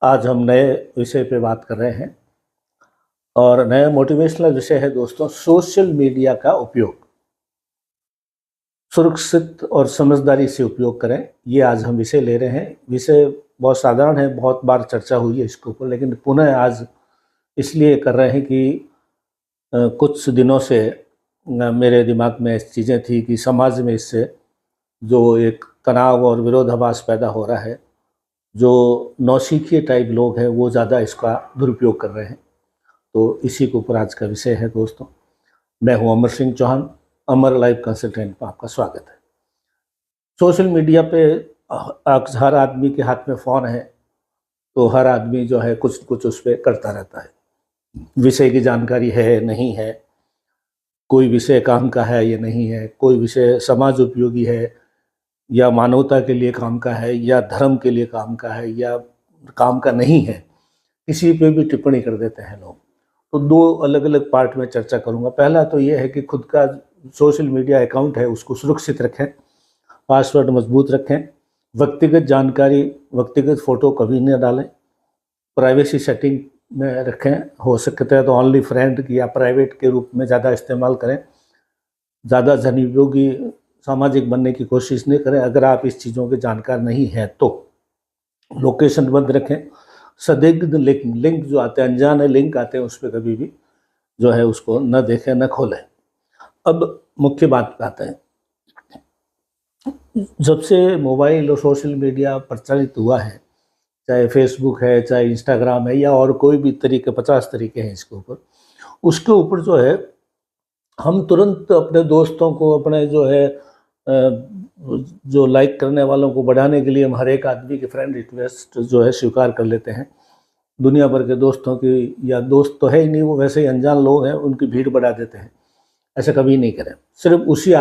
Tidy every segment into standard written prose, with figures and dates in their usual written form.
आज हम नए विषय पे बात कर रहे हैं और नया मोटिवेशनल विषय है दोस्तों, सोशल मीडिया का उपयोग। सुरक्षित और समझदारी से उपयोग करें, ये आज हम विषय ले रहे हैं। विषय बहुत साधारण है, बहुत बार चर्चा हुई है इसके ऊपर, लेकिन पुनः आज इसलिए कर रहे हैं कि कुछ दिनों से मेरे दिमाग में ऐसी चीज़ें थी कि समाज में इससे जो एक तनाव और विरोधाभास पैदा हो रहा है, जो नौसिखिए टाइप लोग हैं वो ज़्यादा इसका दुरुपयोग कर रहे हैं। तो इसी के ऊपर आज का विषय है दोस्तों। मैं हूं अमर सिंह चौहान, अमर लाइफ कंसल्टेंट में आपका स्वागत है। सोशल मीडिया पे हर आदमी के हाथ में फ़ोन है, तो हर आदमी जो है कुछ कुछ उस पर करता रहता है। विषय की जानकारी है नहीं है, कोई विषय काम का है या नहीं है, कोई विषय समाज उपयोगी है या मानवता के लिए काम का है या धर्म के लिए काम का है या काम का नहीं है, किसी पे भी टिप्पणी कर देते हैं लोग। तो दो अलग अलग पार्ट में चर्चा करूंगा। पहला तो ये है कि खुद का सोशल मीडिया अकाउंट है उसको सुरक्षित रखें, पासवर्ड मजबूत रखें, व्यक्तिगत जानकारी, व्यक्तिगत फ़ोटो कभी न डालें, प्राइवेसी सेटिंग में रखें। हो सकता है तो ओनली फ्रेंड या प्राइवेट के रूप में ज़्यादा इस्तेमाल करें, ज़्यादा जनोपयोगी सामाजिक बनने की कोशिश नहीं करें। अगर आप इस चीज़ों के जानकार नहीं हैं तो लोकेशन बंद रखें। संदिग्ध लिंक जो आते हैं, अनजाने लिंक आते हैं, उस पर कभी भी जो है उसको न देखें, न खोलें। अब मुख्य बात पे आते हैं। जब से मोबाइल और सोशल मीडिया प्रचलित हुआ है, चाहे फेसबुक है, चाहे इंस्टाग्राम है या और कोई भी तरीके, 50 तरीके हैं इसके ऊपर, उसके ऊपर जो है हम तुरंत अपने दोस्तों को, अपने जो है जो लाइक करने वालों को बढ़ाने के लिए हम हर एक आदमी के फ्रेंड रिक्वेस्ट जो है स्वीकार कर लेते हैं। दुनिया भर के दोस्तों की, या दोस्त तो है ही नहीं, वो वैसे ही अनजान लोग हैं, उनकी भीड़ बढ़ा देते हैं। ऐसा कभी नहीं करें। सिर्फ उसी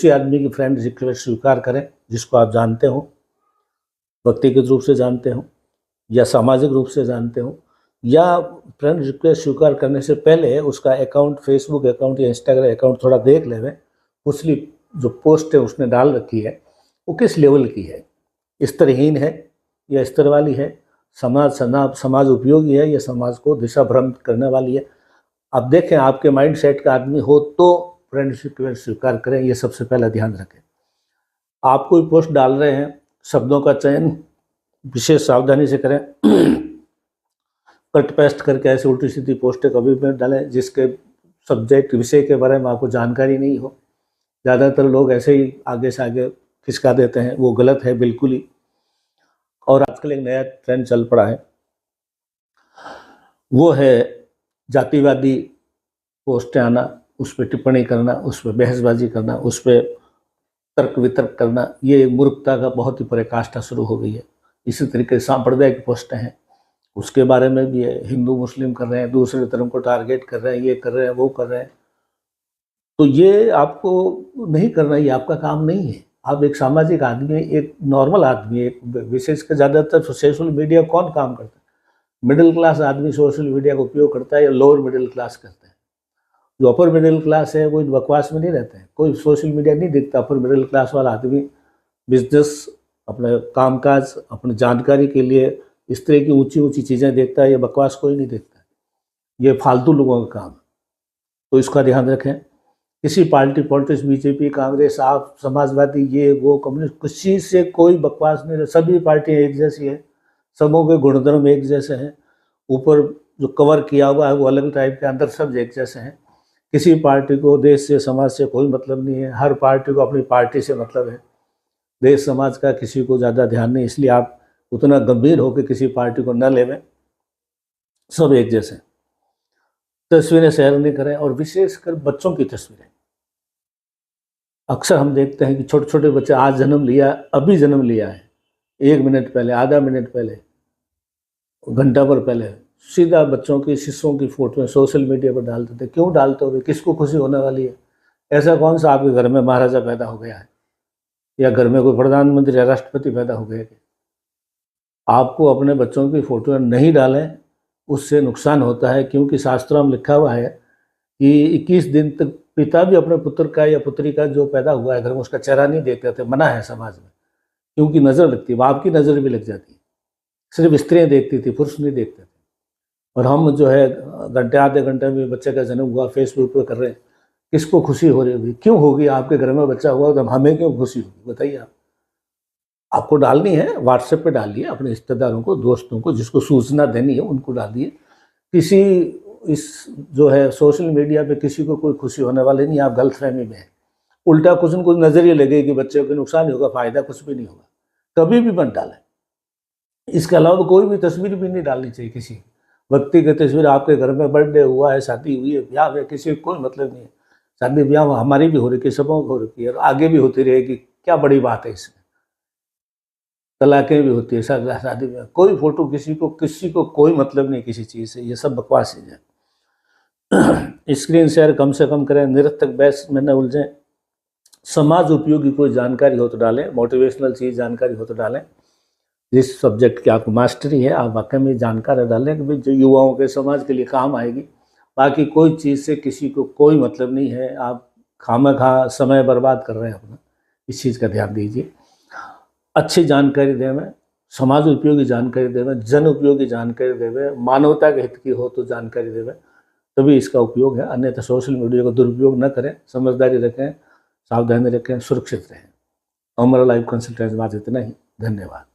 आदमी की फ्रेंड रिक्वेस्ट स्वीकार करें जिसको आप जानते हो, व्यक्तिगत रूप से जानते हो या सामाजिक रूप से जानते हो, या फ्रेंड रिक्वेस्ट स्वीकार करने से पहले उसका अकाउंट, फेसबुक अकाउंट या इंस्टाग्राम अकाउंट थोड़ा देख लें। उसकी जो पोस्ट है उसने डाल रखी है वो किस लेवल की है, स्तरहीन है या स्तर वाली है, समाज उपयोगी है या समाज को दिशा भ्रमित करने वाली है। आप देखें, आपके माइंड सेट का आदमी हो तो फ्रेंड रिक्वेस्ट स्वीकार करें, ये सबसे पहला ध्यान रखें। आप कोई पोस्ट डाल रहे हैं, शब्दों का चयन विशेष सावधानी से करें। कट पेस्ट करके ऐसे उल्टी सीधी पोस्टें कभी भी डालें जिसके सब्जेक्ट, विषय के बारे में आपको जानकारी नहीं हो। ज़्यादातर लोग ऐसे ही आगे से आगे खिसका देते हैं, वो गलत है बिल्कुल ही। और आजकल एक नया ट्रेंड चल पड़ा है, वो है जातिवादी पोस्टें आना, उस पर टिप्पणी करना, उस पर बहसबाजी करना, उस पर तर्क वितर्क करना। ये मूर्खता का बहुत ही पराकाष्ठा शुरू हो गई है। इसी तरीके से सांप्रदायिक पोस्टें हैं, उसके बारे में भी है। हिंदू मुस्लिम कर रहे हैं, दूसरे धर्म को टारगेट कर रहे हैं, ये कर रहे हैं, वो कर रहे हैं। तो ये आपको नहीं करना, ये आपका काम नहीं है। आप एक सामाजिक आदमी, एक नॉर्मल आदमी, एक विशेषकर ज़्यादातर सोशल मीडिया कौन काम करता है? मिडिल क्लास आदमी सोशल मीडिया का उपयोग करता है या लोअर मिडिल क्लास करता है? जो अपर मिडिल क्लास है वो बकवास में नहीं रहते हैं, कोई सोशल मीडिया नहीं देखता। अपर मिडिल क्लास वाला आदमी बिजनेस, अपने कामकाज, अपनी जानकारी के लिए इस तरह की ऊंची ऊंची चीज़ें देखता है। ये बकवास कोई नहीं देखता, ये फालतू लोगों का काम है। तो इसका ध्यान रखें। किसी पार्टी, पॉलिटिक्स, बीजेपी, कांग्रेस, आप, समाजवादी, ये वो, कम्युनिस्ट, किसी से कोई बकवास नहीं। सभी पार्टियाँ एक जैसी है, सबों के गुणधर्म एक जैसे हैं। ऊपर जो कवर किया हुआ है वो अलग टाइप के, अंदर सब एक जैसे हैं। किसी पार्टी को देश से, समाज से कोई मतलब नहीं है। हर पार्टी को अपनी पार्टी से मतलब है, देश समाज का किसी को ज़्यादा ध्यान नहीं। इसलिए आप उतना गंभीर होकर किसी पार्टी को न लेवें, सब एक जैसे। तस्वीरें शेयर नहीं करें, और विशेषकर बच्चों की तस्वीरें। अक्सर हम देखते हैं कि छोटे छोटे बच्चे, आज जन्म लिया, अभी जन्म लिया है, 1 मिनट पहले, आधा मिनट पहले, घंटा भर पहले, सीधा बच्चों की, शिशुओं की फोटो सोशल मीडिया पर डाल देते। क्यों डालते हो? किसको खुशी होने वाली है? ऐसा कौन सा आपके घर में महाराजा पैदा हो गया है, या घर में कोई प्रधानमंत्री या राष्ट्रपति पैदा हो गया है? आपको अपने बच्चों की फोटो नहीं डालें, उससे नुकसान होता है। क्योंकि शास्त्रों में लिखा हुआ है कि 21 दिन तक पिता भी अपने पुत्र का या पुत्री का जो पैदा हुआ है घर में, उसका चेहरा नहीं देखते थे, मना है समाज में। क्योंकि नज़र लगती है, बाप की नज़र भी लग जाती है। सिर्फ स्त्रियाँ देखती थी, पुरुष नहीं देखते थे। और हम जो है घंटे आधे घंटे में बच्चे का जन्म हुआ फेसबुक पे कर रहे हैं, किसको खुशी हो रही होगी? क्यों होगी? आपके घर में बच्चा हुआ तो हमें क्यों खुशी होगी बताइए आप? आपको डालनी है व्हाट्सएप पे डालिए, अपने रिश्तेदारों को, दोस्तों को, जिसको सूचना देनी है उनको डालिए। किसी इस जो है सोशल मीडिया पे किसी को कोई खुशी होने वाली नहीं, आप गलतफहमी में है। उल्टा कुछ न कुछ नजरिए लगे कि बच्चे को नुकसान ही होगा, फायदा कुछ भी नहीं होगा। कभी भी मत डालें। इसके अलावा कोई भी तस्वीर भी नहीं डालनी चाहिए किसी व्यक्ति की तस्वीर। आपके घर में बर्थडे हुआ है, शादी हुई है, ब्याह है, किसी को कोई मतलब नहीं है। शादी ब्याह हमारी भी हो रही है, सबों को हो रही है, आगे भी होती रहेगी। क्या बड़ी बात है इसमें? तलाकें भी होती है शादी में। कोई फोटो किसी को कोई मतलब नहीं किसी चीज़ से। ये सब बकवास चीज़ है। स्क्रीन शेयर कम से कम करें, निरर्थक बहस में न उलझें। समाज उपयोगी कोई जानकारी हो तो डालें, मोटिवेशनल चीज़ जानकारी हो तो डालें। जिस सब्जेक्ट की आपको मास्टरी है आप वाकई में जानकारी डालें कि भाई जो युवाओं के समाज के लिए काम आएगी। बाकी कोई चीज़ से किसी को कोई मतलब नहीं है। आप खामखा समय बर्बाद कर रहे हैं अपना, इस चीज़ का ध्यान दीजिए। अच्छी जानकारी देवें, समाज उपयोगी जानकारी देवें, जन उपयोगी जानकारी देवें, मानवता के हित की हो तो जानकारी देवें, तभी इसका उपयोग है। अन्यथा सोशल मीडिया का दुरुपयोग न करें, समझदारी रखें, सावधानी रखें, सुरक्षित रहें। अमर लाइफ कंसल्टेंट बात इतना ही। धन्यवाद।